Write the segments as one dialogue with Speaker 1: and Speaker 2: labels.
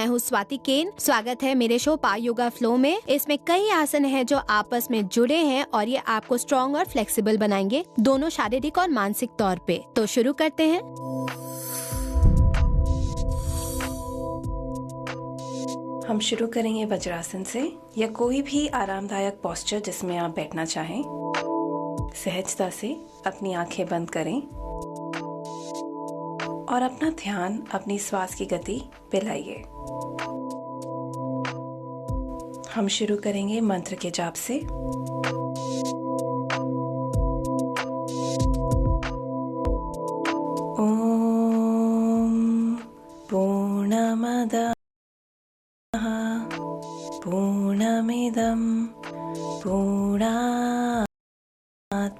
Speaker 1: मैं हूँ स्वाति केन। स्वागत है मेरे शो पावर योगा फ्लो में। इसमें कई आसन हैं जो आपस में जुड़े हैं और ये आपको स्ट्रॉन्ग और फ्लेक्सिबल बनाएंगे, दोनों शारीरिक और मानसिक तौर पे। तो शुरू करते हैं।
Speaker 2: हम शुरू करेंगे वज्रासन से या कोई भी आरामदायक पोस्चर जिसमें आप बैठना चाहें। सहजता से अपनी आंखें बंद करें और अपना ध्यान अपनी श्वास की गति पे लाइए। हम शुरू करेंगे मंत्र के जाप से। ओम पूर्णमदः पूर्णमिदं पूर्णात्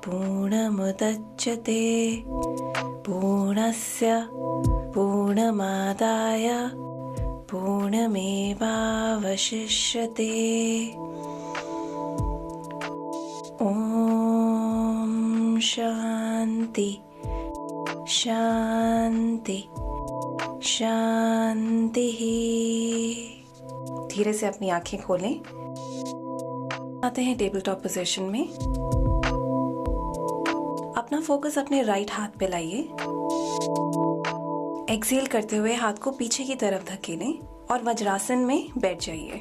Speaker 2: पूर्णमुदच्यते पूर्णस्य पूर्णमादाय पूर्णमेवावशिष्यते। ओम शांति शांति शांति। धीरे से अपनी आंखें खोलें। आते हैं टेबल टॉप पोजीशन में। अपना फोकस अपने राइट हाथ पे लाइए। एक्सहेल करते हुए हाथ को पीछे की तरफ धकेलें और वज्रासन में बैठ जाइए।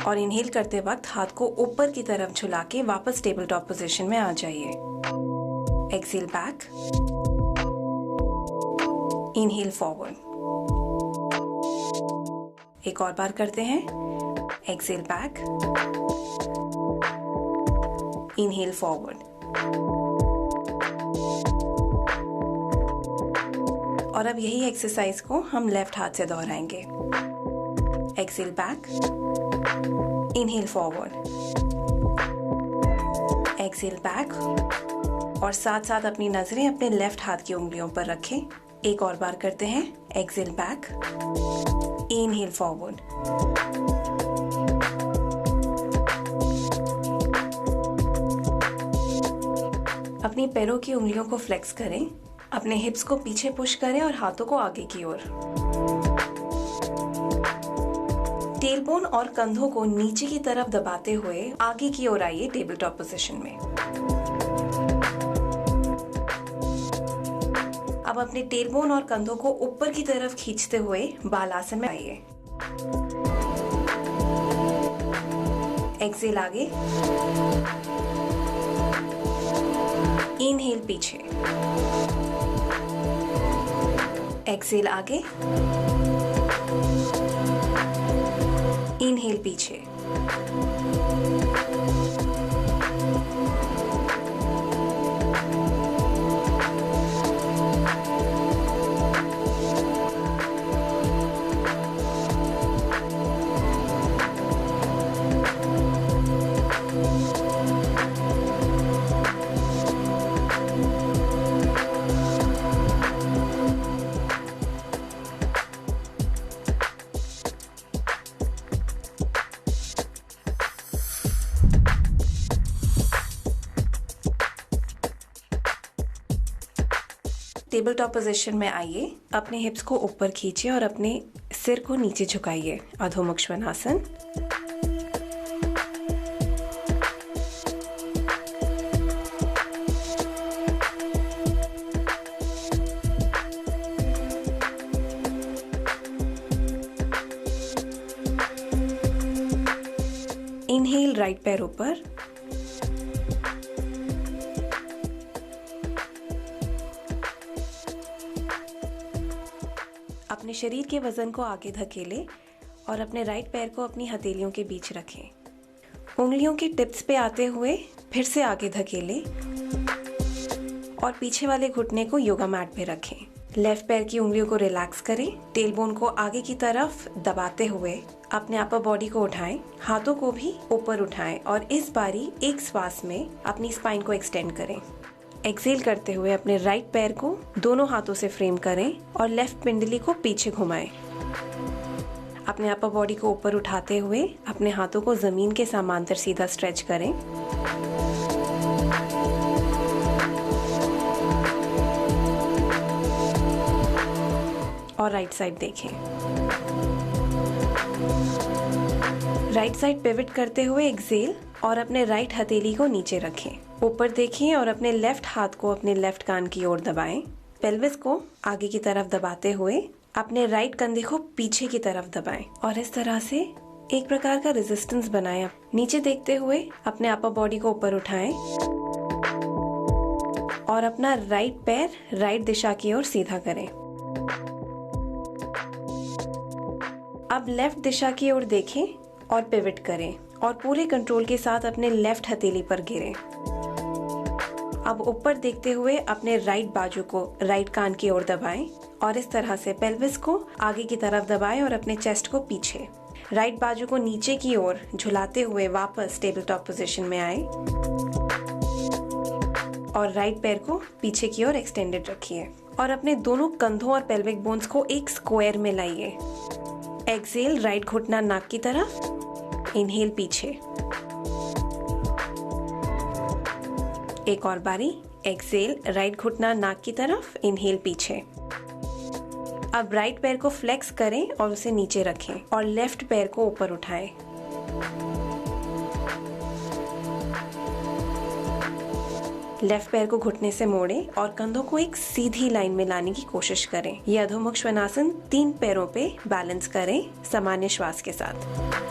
Speaker 2: और इनहेल करते वक्त हाथ को ऊपर की तरफ झुला के वापस टेबल टॉप पोजीशन में आ जाइए। Exhale back, inhale forward. एक और बार करते हैं। Exhale back, inhale forward. और अब यही एक्सरसाइज को हम लेफ्ट हाथ से दोहराएंगे। Exhale back, inhale forward, exhale back. और साथ साथ अपनी नजरें अपने लेफ्ट हाथ की उंगलियों पर रखें। एक और बार करते हैं। Exhale back, inhale forward. अपनी पैरों की उंगलियों को फ्लेक्स करें, अपने हिप्स को पीछे पुश करें और हाथों को आगे की ओर। टेलबोन और कंधों को नीचे की तरफ दबाते हुए आगे की ओर आइए टेबल टॉप पोजीशन में। अब अपने टेलबोन और कंधों को ऊपर की तरफ खींचते हुए बालासन में आइए। एक्सहेल आगे, इनहेल पीछे, एक्सहेल आगे, इनहेल पीछे। टेबल टॉप पोजीशन में आइए। अपने हिप्स को ऊपर खींचिए और अपने सिर को नीचे झुकाइए। अधोमुख श्वानासन। इनहेल राइट पैर ऊपर, अपने शरीर के वजन को आगे धकेले और अपने राइट पैर को अपनी हथेलियों के बीच रखें। उंगलियों की टिप्स पे आते हुए फिर से आगे धकेले और पीछे वाले घुटने को योगा मैट पे रखें। लेफ्ट पैर की उंगलियों को रिलैक्स करें। टेलबोन को आगे की तरफ दबाते हुए अपने अपर बॉडी को उठाएं, हाथों को भी ऊपर उठाएं और इस बारी एक श्वास में अपनी स्पाइन को एक्सटेंड करें। एक्सहेल करते हुए अपने राइट पैर को दोनों हाथों से फ्रेम करें और लेफ्ट पिंडली को पीछे घुमाएं। अपने अपर बॉडी को ऊपर उठाते हुए अपने हाथों को जमीन के समांतर सीधा स्ट्रेच करें। और राइट साइड देखें। राइट साइड पिवट करते हुए एक्सेल और अपने राइट हथेली को नीचे रखें। ऊपर देखें और अपने लेफ्ट हाथ को अपने लेफ्ट कान की ओर दबाएं। पेल्विस को आगे की तरफ दबाते हुए अपने राइट कंधे को पीछे की तरफ दबाएं और इस तरह से एक प्रकार का रेजिस्टेंस बनाएं। नीचे देखते हुए अपने अपर बॉडी को ऊपर उठाएं और अपना राइट पैर राइट दिशा की ओर सीधा करें। अब लेफ्ट दिशा की ओर देखें और पिवट करें और पूरे कंट्रोल के साथ अपने लेफ्ट हथेली पर गिरें। अब ऊपर देखते हुए अपने राइट बाजू को राइट कान की ओर दबाएं और इस तरह से पेल्विस को आगे की तरफ दबाएं और अपने चेस्ट को पीछे। राइट बाजू को नीचे की ओर झुलाते हुए वापस टेबल टॉप पोजीशन में आए और राइट पैर को पीछे की ओर एक्सटेंडेड रखिए और अपने दोनों कंधों और पेल्विक बोन्स को एक स्क्वायर में लाइए। एक्सेल राइट घुटना नाक की तरफ, इनहेल पीछे। एक और बारी, एक्सेल राइट घुटना नाक की तरफ, इनहेल पीछे। अब राइट पैर को फ्लेक्स करें और उसे नीचे रखें और लेफ्ट पैर को ऊपर उठाएं। लेफ्ट पैर को घुटने से मोड़ें और कंधों को एक सीधी लाइन में लाने की कोशिश करें। यह अधोमुख श्वानासन 3 पैरों पे बैलेंस करें सामान्य श्वास के साथ।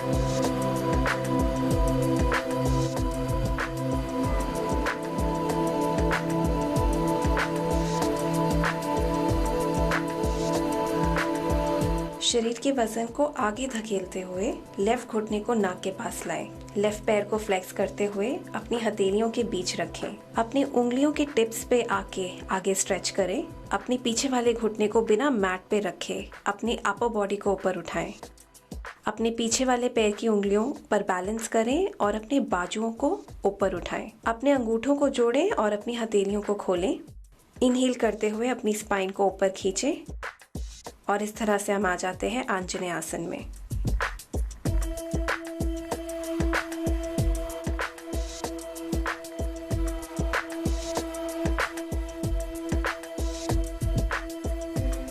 Speaker 2: शरीर के वजन को आगे धकेलते हुए लेफ्ट घुटने को नाक के पास लाएं। लेफ्ट पैर को फ्लेक्स करते हुए अपनी हथेलियों के बीच रखें। अपनी उंगलियों के टिप्स पे आके आगे स्ट्रेच करें। अपने पीछे वाले घुटने को बिना मैट पे रखे अपनी अपर बॉडी को ऊपर उठाएं। अपने पीछे वाले पैर की उंगलियों पर बैलेंस करें और अपने बाजुओं को ऊपर उठाएं। अपने अंगूठों को जोड़ें और अपनी हथेलियों को खोलें। इनहेल करते हुए अपनी स्पाइन को ऊपर खींचें और इस तरह से हम आ जाते हैं आंजनेय आसन में।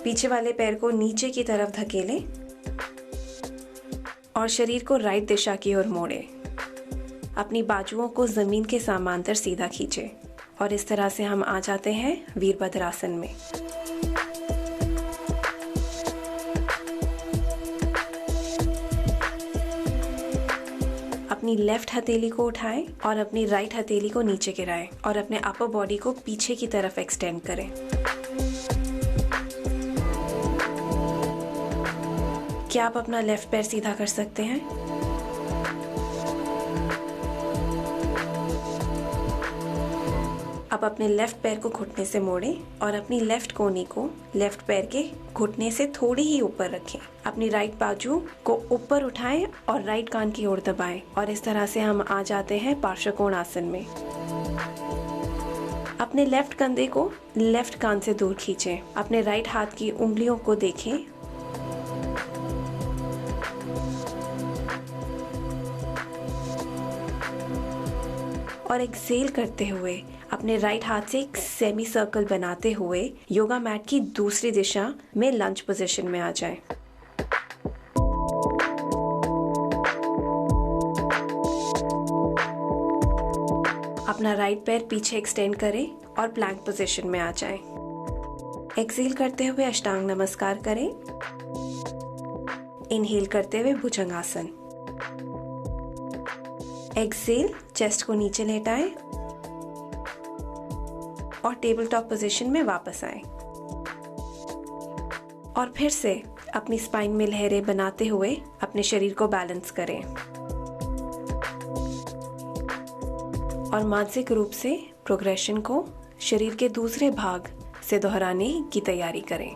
Speaker 2: पीछे वाले पैर को नीचे की तरफ धकेलें और शरीर को राइट दिशा की ओर मोड़ें। अपनी बाजुओं को जमीन के समांतर सीधा खींचें और इस तरह से हम आ जाते हैं वीरभद्रासन में। अपनी लेफ्ट हथेली को उठाएं और अपनी राइट हथेली को नीचे गिराएं और अपने अपर बॉडी को पीछे की तरफ एक्सटेंड करें। क्या आप अपना लेफ्ट पैर सीधा कर सकते हैं? अब अपने लेफ्ट पैर को घुटने से मोड़ें और अपनी लेफ्ट कोहनी को लेफ्ट पैर के घुटने से थोड़ी ही ऊपर रखें। अपनी राइट बाजू को ऊपर उठाएं और राइट कान की ओर दबाएं और इस तरह से हम आ जाते हैं पार्श्वकोण आसन में। अपने लेफ्ट कंधे को लेफ्ट कान से दूर खींचें। अपने राइट हाथ की उंगलियों को देखें और एक्सेल करते हुए अपने राइट हाथ से एक सेमी सर्कल बनाते हुए योगा मैट की दूसरी दिशा में लंज पोजीशन में आ जाएं। अपना राइट पैर पीछे एक्सटेंड करें और प्लैंक पोजीशन में आ जाएं। एक्सेल करते हुए अष्टांग नमस्कार करें। इनहेल करते हुए भुजंगासन। एक्सेल, चेस्ट को नीचे लेटाएं और टेबल टॉप पोजीशन में वापस आएं। और फिर से अपनी स्पाइन में लहरें बनाते हुए अपने शरीर को बैलेंस करें और मानसिक रूप से प्रोग्रेशन को शरीर के दूसरे भाग से दोहराने की तैयारी करें।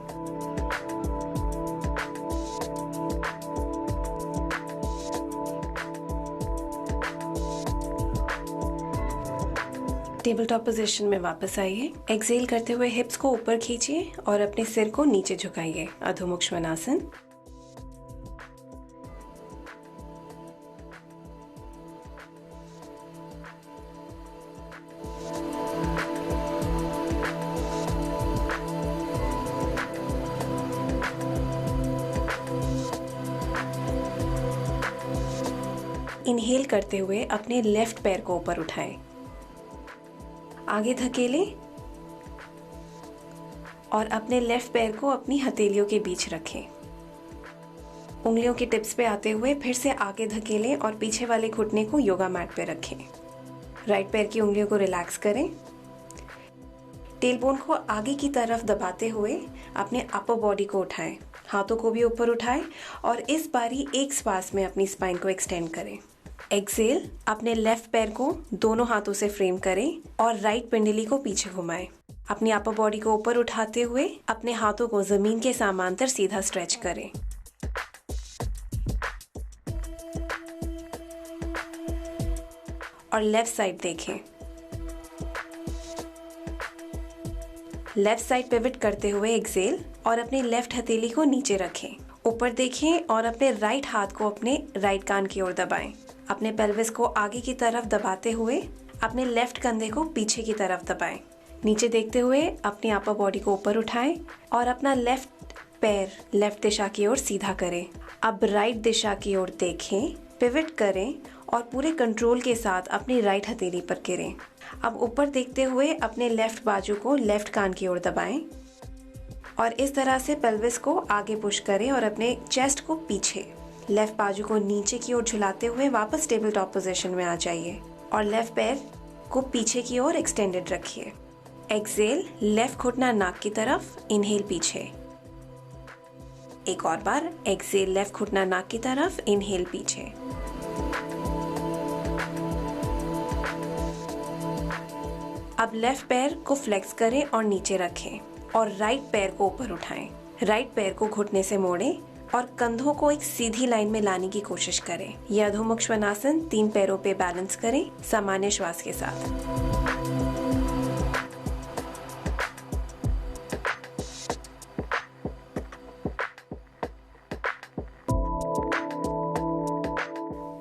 Speaker 2: टेबल टॉप पोजीशन में वापस आइए। एक्सेल करते हुए हिप्स को ऊपर खींचिए और अपने सिर को नीचे झुकाइए। अधोमुख श्वानासन। इनहेल करते हुए अपने लेफ्ट पैर को ऊपर उठाएं, आगे धकेलें और अपने लेफ्ट पैर को अपनी हथेलियों के बीच रखें। उंगलियों की टिप्स पे आते हुए फिर से आगे धकेलें और पीछे वाले घुटने को योगा मैट पे रखें। राइट पैर की उंगलियों को रिलैक्स करें। टेलबोन को आगे की तरफ दबाते हुए अपने अपर बॉडी को उठाएं, हाथों को भी ऊपर उठाएं और इस बारी एक श्वास में अपनी स्पाइन को एक्सटेंड करें। एक्सेल, अपने लेफ्ट पैर को दोनों हाथों से फ्रेम करें और राइट पिंडली को पीछे घुमाएं। अपनी अपर बॉडी को ऊपर उठाते हुए अपने हाथों को जमीन के समांतर सीधा स्ट्रेच करें। और लेफ्ट साइड देखें। लेफ्ट साइड पिवट करते हुए एक्सेल और अपनी लेफ्ट हथेली को नीचे रखें। ऊपर देखें और अपने राइट हाथ को अपने राइट कान की ओर दबाएं। अपने पेल्विस को आगे की तरफ दबाते हुए अपने लेफ्ट कंधे को पीछे की तरफ दबाएं। नीचे देखते हुए अपनी अपर बॉडी को ऊपर उठाएं और अपना लेफ्ट पैर लेफ्ट दिशा की ओर सीधा करें। अब राइट दिशा की ओर देखें, पिवट करें और पूरे कंट्रोल के साथ अपनी राइट हथेली पर गिरें। अब ऊपर देखते हुए अपने लेफ्ट बाजू को लेफ्ट कान की ओर दबाएं और इस तरह से पेल्विस को आगे पुश करें और अपने चेस्ट को पीछे, लेफ्ट बाजू को नीचे की ओर झुलाते हुए वापस टेबल टॉप पोजीशन में आ जाइए और लेफ्ट पैर को पीछे की ओर एक्सटेंडेड रखिए। एक्सेल, लेफ्ट घुटना नाक की तरफ, इनहेल पीछे। एक और बार, एक्सेल, लेफ्ट घुटना नाक की तरफ, इनहेल पीछे। अब लेफ्ट पैर को फ्लेक्स करें और नीचे रखें और राइट पैर को ऊपर उठाएं। राइट पैर को घुटने से मोड़ें और कंधों को एक सीधी लाइन में लाने की कोशिश करें। यह अधोमुख श्वानासन 3 पैरों पे बैलेंस करें सामान्य श्वास के साथ।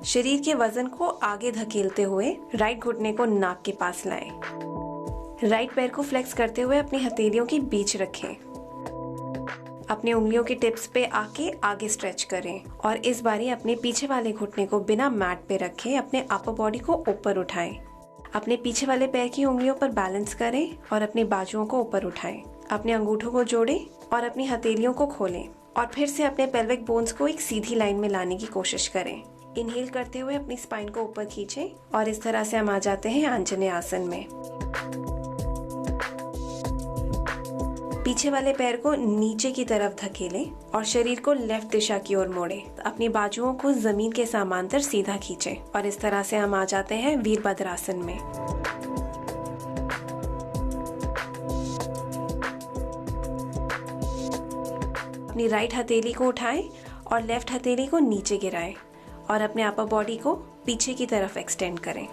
Speaker 2: शरीर के वजन को आगे धकेलते हुए राइट घुटने को नाक के पास लाएं। राइट पैर को फ्लेक्स करते हुए अपनी हथेलियों के बीच रखें। अपनी उंगलियों की टिप्स पे आके आगे स्ट्रेच करें और इस बारी अपने पीछे वाले घुटने को बिना मैट पे रखे अपने अपर बॉडी को ऊपर उठाएं। अपने पीछे वाले पैर की उंगलियों पर बैलेंस करें और अपनी बाजुओं को ऊपर उठाएं। अपने अंगूठों को जोड़ें और अपनी हथेलियों को खोलें और फिर से अपने पेल्विक बोन्स को एक सीधी लाइन में लाने की कोशिश करें। इनहेल करते हुए अपनी स्पाइन को ऊपर खींचें और इस तरह से हम आ जाते हैं आंजनेय आसन में। पीछे वाले पैर को नीचे की तरफ धकेलें और शरीर को लेफ्ट दिशा की ओर मोड़ें। अपनी बाजुओं को जमीन के समांतर सीधा खींचें और इस तरह से हम आ जाते हैं वीरभद्रासन में। अपनी राइट हथेली को उठाएं और लेफ्ट हथेली को नीचे गिराएं और अपने अपर बॉडी को पीछे की तरफ एक्सटेंड करें।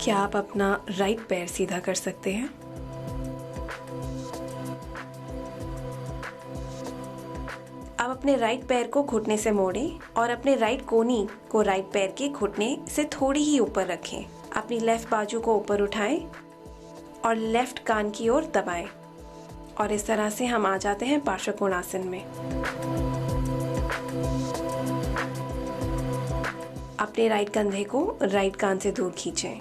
Speaker 2: क्या आप अपना राइट पैर सीधा कर सकते हैं? अब अपने राइट पैर को घुटने से मोड़ें और अपने राइट कोनी को राइट पैर के घुटने से थोड़ी ही ऊपर रखें। अपनी लेफ्ट बाजू को ऊपर उठाएं और लेफ्ट कान की ओर दबाएं और इस तरह से हम आ जाते हैं पार्श्व कोणासन में। अपने राइट कंधे को राइट कान से दूर खींचें।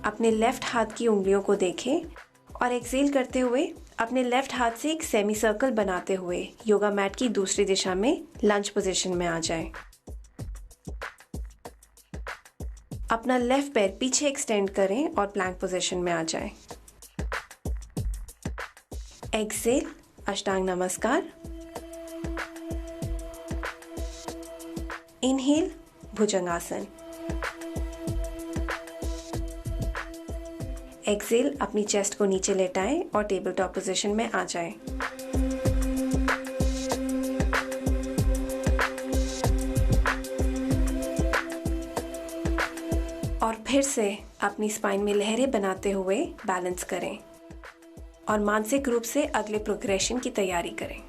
Speaker 2: अपने लेफ्ट हाथ की उंगलियों को देखें और एक्सेल करते हुए अपने लेफ्ट हाथ से एक सेमी सर्कल बनाते हुए योगा मैट की दूसरी दिशा में लंज पोजीशन में आ जाएं। अपना लेफ्ट पैर पीछे एक्सटेंड करें और प्लैंक पोजीशन में आ जाएं। एक्सेल, अष्टांग नमस्कार। इनहेल, भुजंगासन। एक्सेल, अपनी चेस्ट को नीचे लेटाएं और टेबल टॉप पोजीशन में आ जाएं। और फिर से अपनी स्पाइन में लहरें बनाते हुए बैलेंस करें और मानसिक रूप से अगले प्रोग्रेशन की तैयारी करें।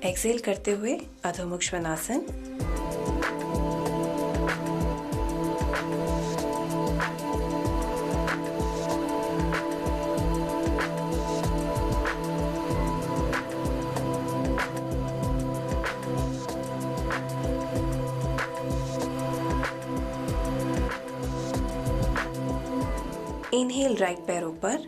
Speaker 2: एक्सेल करते हुए अधोमुख श्वानासन। इनहेल राइट पैर ऊपर,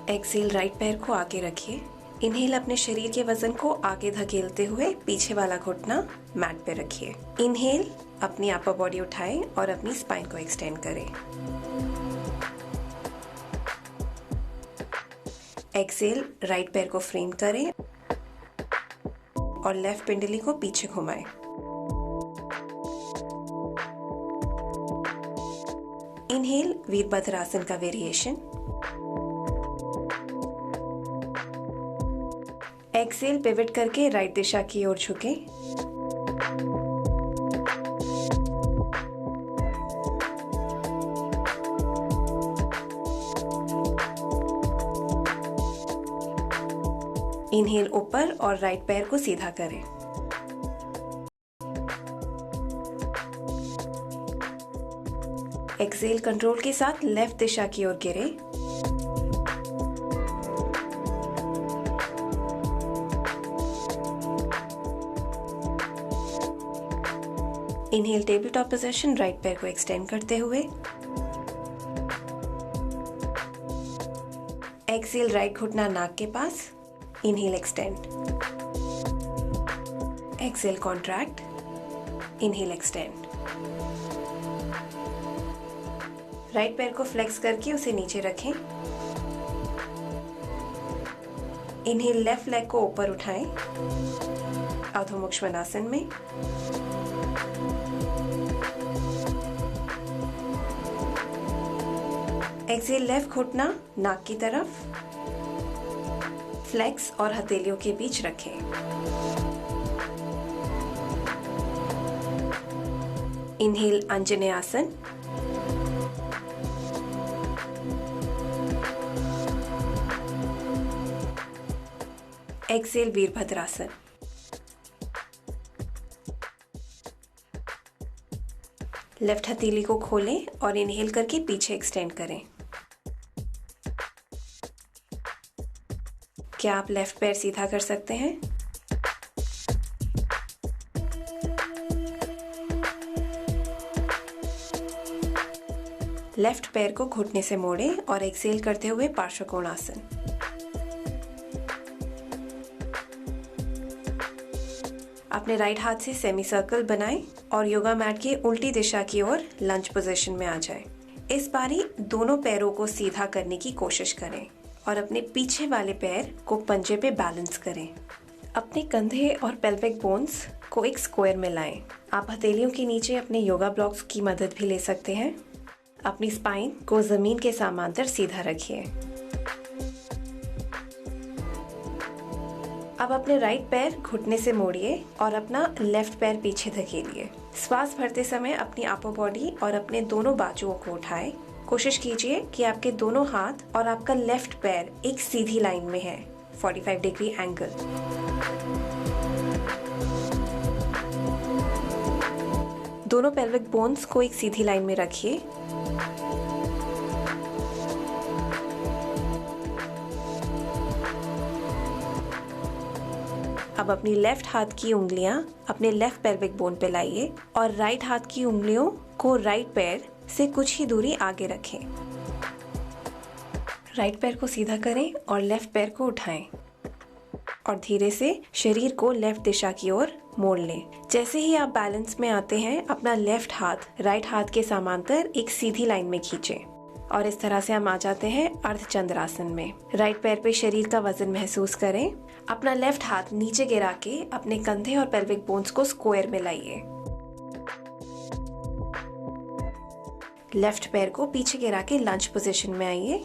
Speaker 2: एक्सेल राइट पैर को आगे रखिए। इनहेल अपने शरीर के वजन को आगे धकेलते हुए पीछे वाला घुटना मैट पे रखिए। इनहेल अपनी अपर बॉडी उठाएं और अपनी स्पाइन को एक्सटेंड करें। एक्सेल राइट पैर को फ्रेम करें और लेफ्ट पिंडली को पीछे घुमाएं। इनहेल वीरभद्रासन का वेरिएशन। एक्सेल पिवट करके राइट दिशा की ओर झुकें। इनहेल ऊपर और राइट पैर को सीधा करें। एक्सेल कंट्रोल के साथ लेफ्ट दिशा की ओर गिरे। Inhale table top position, right पैर को एक्सटेंड करते हुए। एक्सेल राइट घुटना नाक के पास। Inhale extend. Exhale contract. Inhale extend. Right पैर को फ्लेक्स करके उसे नीचे रखें। इनहेल लेफ्ट लेग को ऊपर उठाएं, अधो मुख श्वानासन में। एक्सेल लेफ्ट घुटना नाक की तरफ, फ्लेक्स और हथेलियों के बीच रखें। इनहेल अंजनेय आसन। एक्सेल वीरभद्रासन। लेफ्ट हथेली को खोलें और इनहेल करके पीछे एक्सटेंड करें। क्या आप लेफ्ट पैर सीधा कर सकते हैं? लेफ्ट पैर को घुटने से मोड़ें और एक्सेल करते हुए पार्श्व कोणासन। अपने राइट हाथ से सेमी सर्कल बनाएं और योगा मैट के उल्टी दिशा की ओर लंज पोजीशन में आ जाएं। इस बारी दोनों पैरों को सीधा करने की कोशिश करें और अपने पीछे वाले पैर को पंजे पे बैलेंस करें। अपने कंधे और पेल्विक बोन्स को एक स्क्वायर में लाएं। आप हथेलियों के नीचे अपने योगा ब्लॉक्स की मदद भी ले सकते हैं। अपनी स्पाइन को जमीन के समांतर सीधा रखिए। अब अपने राइट पैर घुटने से मोड़िए और अपना लेफ्ट पैर पीछे धकेलिए। श्वास भरते समय अपनी अपर बॉडी और अपने दोनों बाजुओं को उठाएं। कोशिश कीजिए कि आपके दोनों हाथ और आपका लेफ्ट पैर एक सीधी लाइन में है, 45 डिग्री एंगल। दोनों पेल्विक बोन्स को एक सीधी लाइन में रखिए। अब अपनी लेफ्ट हाथ की उंगलियां अपने लेफ्ट पेल्विक बोन पे लाइए और राइट हाथ की उंगलियों को राइट पैर से कुछ ही दूरी आगे रखें। राइट पैर को सीधा करें और लेफ्ट पैर को उठाएं और धीरे से शरीर को लेफ्ट दिशा की ओर मोड़ लें। जैसे ही आप बैलेंस में आते हैं, अपना लेफ्ट हाथ राइट हाथ के समांतर एक सीधी लाइन में खींचें और इस तरह से हम आ जाते हैं अर्धचंद्रासन में। राइट पैर पे शरीर का वजन महसूस करें। अपना लेफ्ट हाथ नीचे गिरा के अपने कंधे और पेल्विक बोन्स को स्क्वायर में लाइए। लेफ्ट पैर को पीछे गिरा के लंज पोजीशन में आइए।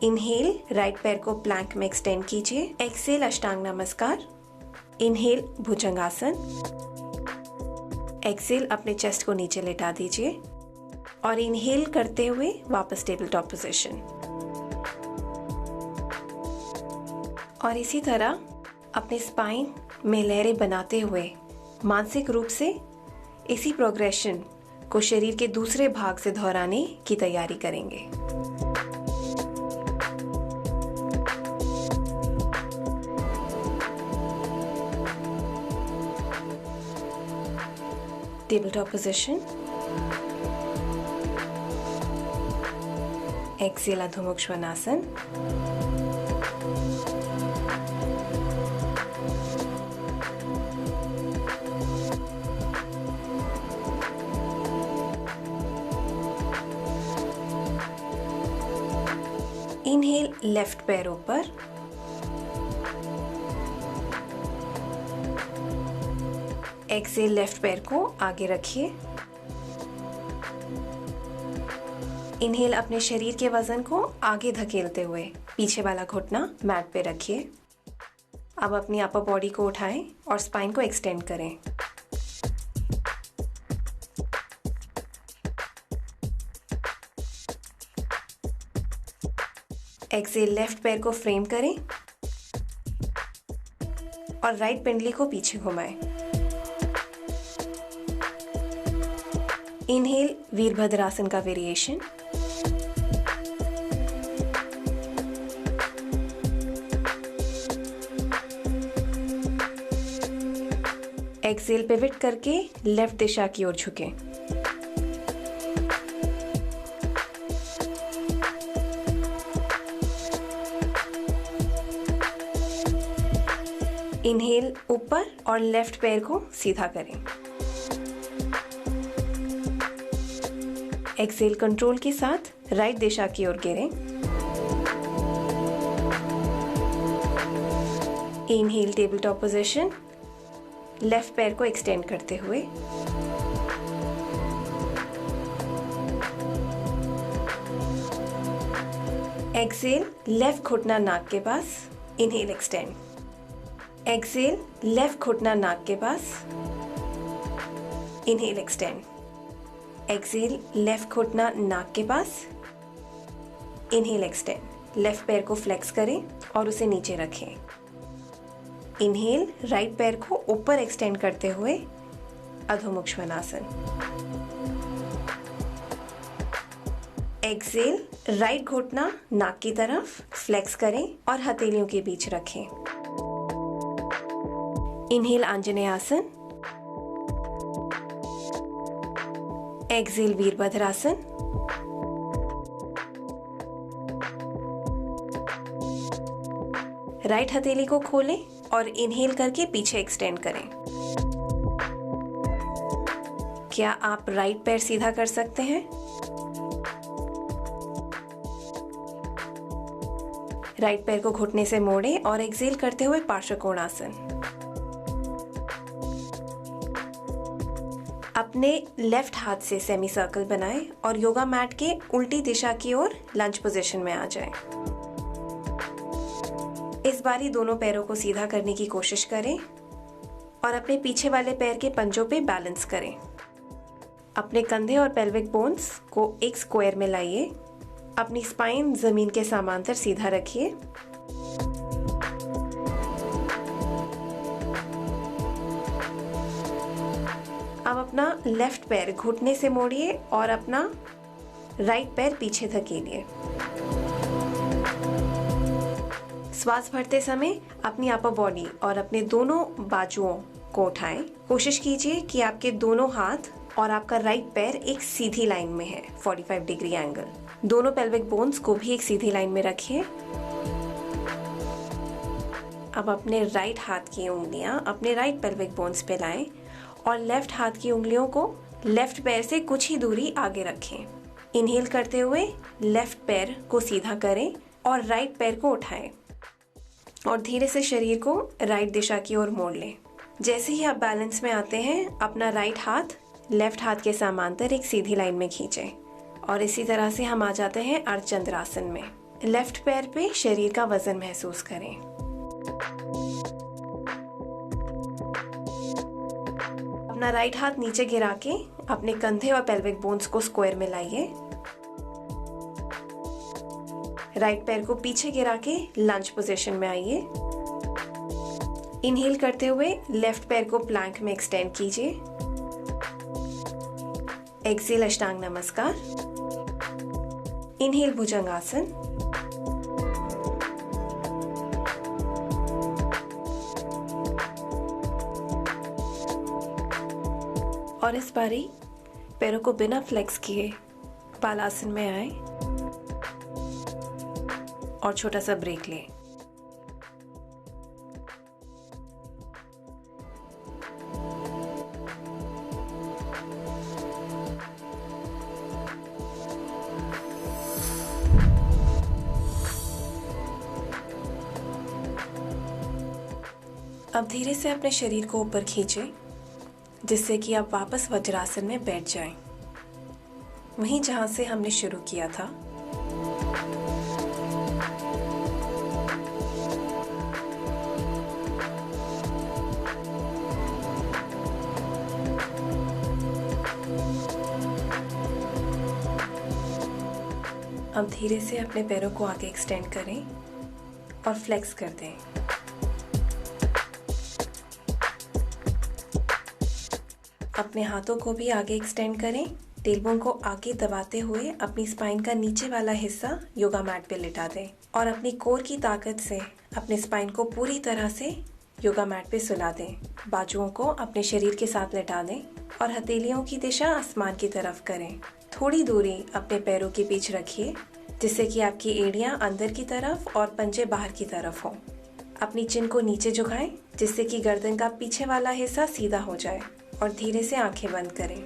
Speaker 2: इनहेल राइट पैर को प्लैंक में एक्सटेंड कीजिए। एक्सेल अष्टांग नमस्कार। इनहेल भुजंगासन। एक्सेल अपने चेस्ट को नीचे लेटा दीजिए और इनहेल करते हुए वापस टेबल टॉप पोजीशन। और इसी तरह अपने स्पाइन में लहरें बनाते हुए मानसिक रूप से इसी प्रोग्रेशन को शरीर के दूसरे भाग से दोहराने की तैयारी करेंगे। Table top position. एक्सेल अधोमुख श्वानासन। इनहेल लेफ्ट पैर ऊपर। एक्सेल लेफ्ट पैर को आगे रखिए। इनहेल अपने शरीर के वजन को आगे धकेलते हुए पीछे वाला घुटना मैट पे रखिए। अब अपनी अपर बॉडी को उठाएं और स्पाइन को एक्सटेंड करें। एक्सेल लेफ्ट पैर को फ्रेम करें और राइट पेंडली को पीछे घुमाएं। इनहेल वीरभद्रासन का वेरिएशन। एक्सेल पिवट करके लेफ्ट दिशा की ओर झुकें। इनहेल ऊपर और लेफ्ट पैर को सीधा करें। एक्सेल कंट्रोल के साथ राइट दिशा की ओर गिरें। Inhale table top position, left पैर को एक्सटेंड करते हुए। एक्सेल लेफ्ट घुटना नाक के पास। Inhale extend. एक्सेल लेफ्ट घुटना नाक के पास। Inhale extend. एक्सेल लेफ्ट घुटना नाक के पास। Inhale extend. लेफ्ट पैर को फ्लेक्स करें और उसे नीचे रखें। इनहेल राइट पैर को ऊपर एक्सटेंड करते हुए अधोमुख श्वानासन। एक्सेल राइट घुटना नाक की तरफ फ्लेक्स करें और हथेलियों के बीच रखें। इनहेल आंजनेय आसन। एक्सेल वीरभद्रासन। राइट हथेली को खोलें और इनहेल करके पीछे एक्सटेंड करें। क्या आप राइट पैर सीधा कर सकते हैं? राइट पैर को घुटने से मोड़ें और एक्सेल करते हुए पार्श्व कोणासन। अपने लेफ्ट हाथ से सेमी सर्कल बनाएं और योगा मैट के उल्टी दिशा की ओर लंज पोजीशन में आ जाएं। इस बारी दोनों पैरों को सीधा करने की कोशिश करें और अपने पीछे वाले पैर के पंजों पे बैलेंस करें। अपने कंधे और पेल्विक बोन्स को एक स्क्वायर में लाइए। अपनी स्पाइन जमीन के समांतर सीधा रखिए। अब अपना लेफ्ट पैर घुटने से मोड़िए और अपना राइट पैर पीछे धकेलिए। श्वास भरते समय अपनी अपर बॉडी और अपने दोनों बाजुओं को उठाएं। कोशिश कीजिए कि आपके दोनों हाथ और आपका राइट पैर एक सीधी लाइन में है, 45 डिग्री एंगल। दोनों पेल्विक बोन्स को भी एक सीधी लाइन में रखिए। अब अपने राइट हाथ की उंगलियां अपने राइट पेल्विक बोन्स पे लाएं और लेफ्ट हाथ की उंगलियों को लेफ्ट पैर से कुछ ही दूरी आगे रखें। इनहेल करते हुए लेफ्ट पैर को सीधा करें और राइट पैर को उठाएं और धीरे से शरीर को राइट दिशा की ओर मोड़ लें। जैसे ही आप बैलेंस में आते हैं, अपना राइट हाथ लेफ्ट हाथ के समांतर एक सीधी लाइन में खींचें और इसी तरह से हम आ जाते हैं अर्धचंद्रासन में। लेफ्ट पैर पे शरीर का वजन महसूस करें। अपना राइट हाथ नीचे गिरा के अपने कंधे और पेल्विक बोन्स को स्क्वायर में लाइए। राइट पैर को पीछे गिरा के लंज पोजीशन में आइए। इनहेल करते हुए लेफ्ट पैर को प्लैंक में एक्सटेंड कीजिए। एक्सेल अष्टांग नमस्कार। इनहेल भुजंगासन। और इस बारी पैरों को बिना फ्लेक्स किए बालासन में आए और छोटा सा ब्रेक लें। अब धीरे से अपने शरीर को ऊपर खींचें, जिससे कि आप वापस वज्रासन में बैठ जाएं, वहीं जहां से हमने शुरू किया था। अब धीरे से अपने पैरों को आगे एक्सटेंड करें और फ्लेक्स कर दें। अपने हाथों को भी आगे एक्सटेंड करें, टेलबोन को आगे दबाते हुए अपनी स्पाइन का नीचे वाला हिस्सा योगा मैट पे लिटा दें और अपनी कोर की ताकत से अपने स्पाइन को पूरी तरह से योगा मैट पे सुला दें। बाजुओं को अपने शरीर के साथ लिटा दें और हथेलियों की दिशा आसमान की तरफ करें। थोड़ी दूरी अपने पैरों के बीच रखिए, जिससे कि आपकी एड़ियां अंदर की तरफ और पंजे बाहर की तरफ हों। अपनी चिन को नीचे झुकाएं, जिससे कि गर्दन का पीछे वाला हिस्सा सीधा हो जाए और धीरे से आंखें बंद करें।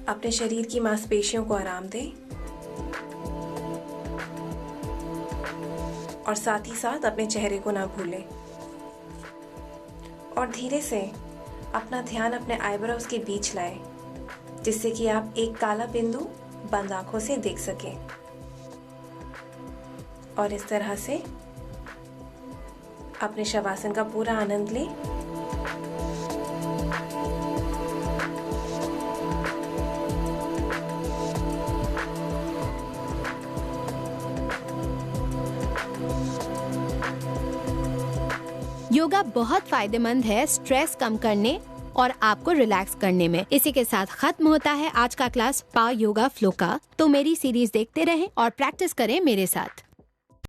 Speaker 2: अपने शरीर की मांसपेशियों को आराम दें और साथ ही साथ अपने चेहरे को ना भूलें और धीरे से अपना ध्यान अपने आईब्रोज के बीच लाएं, जिससे कि आप एक काला बिंदु बंद आंखों से देख सकें और इस तरह से अपने शवासन का पूरा आनंद लें।
Speaker 1: योगा बहुत फायदेमंद है स्ट्रेस कम करने और आपको रिलैक्स करने में। इसी के साथ खत्म होता है आज का क्लास पा योगा फ्लो का। तो मेरी सीरीज देखते रहें और प्रैक्टिस करें मेरे साथ।